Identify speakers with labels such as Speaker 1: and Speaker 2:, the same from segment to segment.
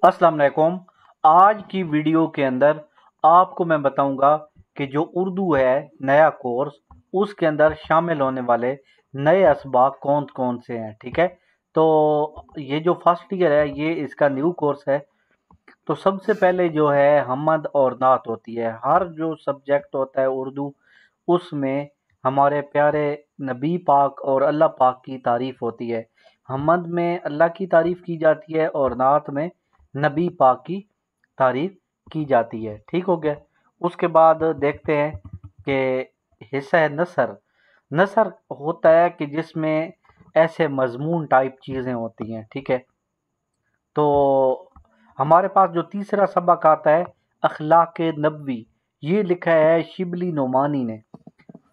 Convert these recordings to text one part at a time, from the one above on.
Speaker 1: अस्सलाम वालेकुम। आज की वीडियो के अंदर आपको मैं बताऊंगा कि जो उर्दू है नया कोर्स, उसके अंदर शामिल होने वाले नए असबाक कौन कौन से हैं। ठीक है, तो ये जो फर्स्ट ईयर है ये इसका न्यू कोर्स है। तो सबसे पहले जो है हमद और नात होती है। हर जो सब्जेक्ट होता है उर्दू, उसमें हमारे प्यारे नबी पाक और अल्लाह पाक की तारीफ होती है। हमद में अल्लाह की तारीफ की जाती है और नात में नबी पाक की तारीफ की जाती है। ठीक हो गया। उसके बाद देखते हैं कि हिस्सा है नसर। नसर होता है कि जिसमें ऐसे मजमून टाइप चीज़ें होती हैं। ठीक है, तो हमारे पास जो तीसरा सबक आता है अखलाक नबवी, ये लिखा है शिबली नोमानी ने।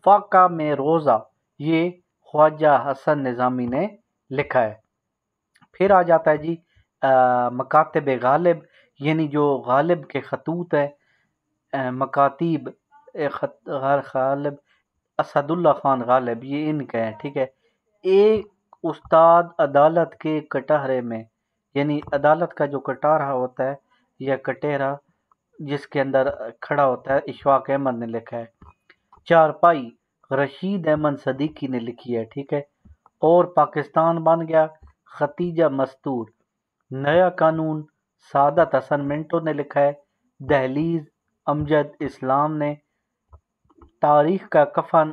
Speaker 1: फाका में रोज़ा, ये ख्वाजा हसन निज़ामी ने लिखा है। फिर आ जाता है जी मकातब गालिब, यानी जो गालिब के खतूत है, मकातीब गालिब असदुल्ला खान गालिब, ये इनके हैं। ठीक है, एक उस्ताद अदालत के कटहरे में, यानी अदालत का जो कटारा होता है या कटेरा जिसके अंदर खड़ा होता है, इशफाक अहमद ने लिखा है। चारपाई रशीद अहमद सदीकी ने लिखी है। ठीक है, और पाकिस्तान बन गया खतीजा मस्तूर। नया कानून सादत हसन मिंटो ने लिखा है। दहलीज अमजद इस्लाम ने। तारीख का कफन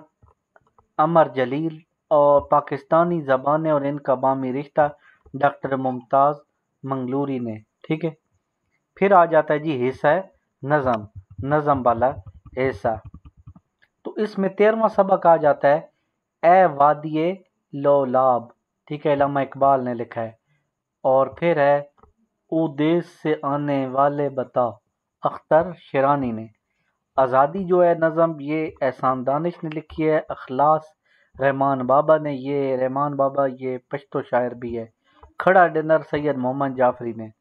Speaker 1: अमर जलील। और पाकिस्तानी ज़बानें और इनका बामी रिश्ता डॉक्टर मुमताज़ मंगलूरी ने। ठीक है, फिर आ जाता है जी हिस्सा है नज़म, नज़म वाला हिस्सा। तो इसमें 13वां सबक आ जाता है ए वादिये लोलाब। ठीक है, अल्लामा इकबाल ने लिखा है। और फिर है ओ देश से आने वाले बता, अख्तर शिरानी ने। आज़ादी जो है नज़म, ये एहसान दानिश ने लिखी है। अखलास रहमान बाबा ने। ये रहमान बाबा ये पश्तो शायर भी है। खड़ा डिनर सैयद मोहम्मद जाफरी ने,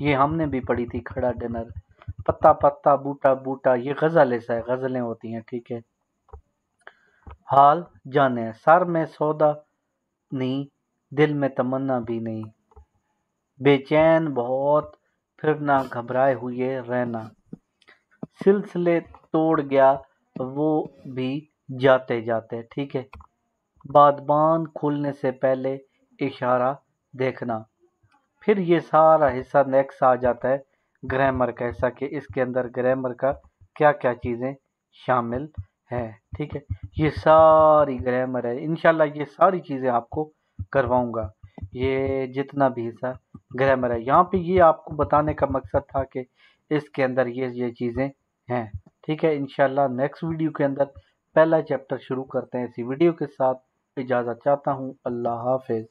Speaker 1: ये हमने भी पढ़ी थी। खड़ा डिनर। पत्ता पत्ता बूटा बूटा, ये गज़ल ऐसा है, गज़लें होती हैं। ठीक है, हाल जाने सर में सौदा नहीं, दिल में तमन्ना भी नहीं, बेचैन बहुत फिरना घबराए हुए रहना, सिलसिले तोड़ गया वो भी जाते जाते। ठीक है, बादबान खुलने से पहले इशारा देखना। फिर ये सारा हिस्सा नेक्स्ट आ जाता है ग्रामर का हिस्सा, कि इसके अंदर ग्रामर का क्या क्या चीज़ें शामिल है। ठीक है, ये सारी ग्रामर है। इंशाल्लाह ये सारी चीज़ें आपको करवाऊंगा, ये जितना भी हिस्सा ग्रामर है। यहाँ पे ये आपको बताने का मकसद था कि इसके अंदर ये चीज़ें हैं। ठीक है, इंशाल्लाह नेक्स्ट वीडियो के अंदर पहला चैप्टर शुरू करते हैं। इसी वीडियो के साथ इजाज़त चाहता हूँ। अल्लाह हाफिज़।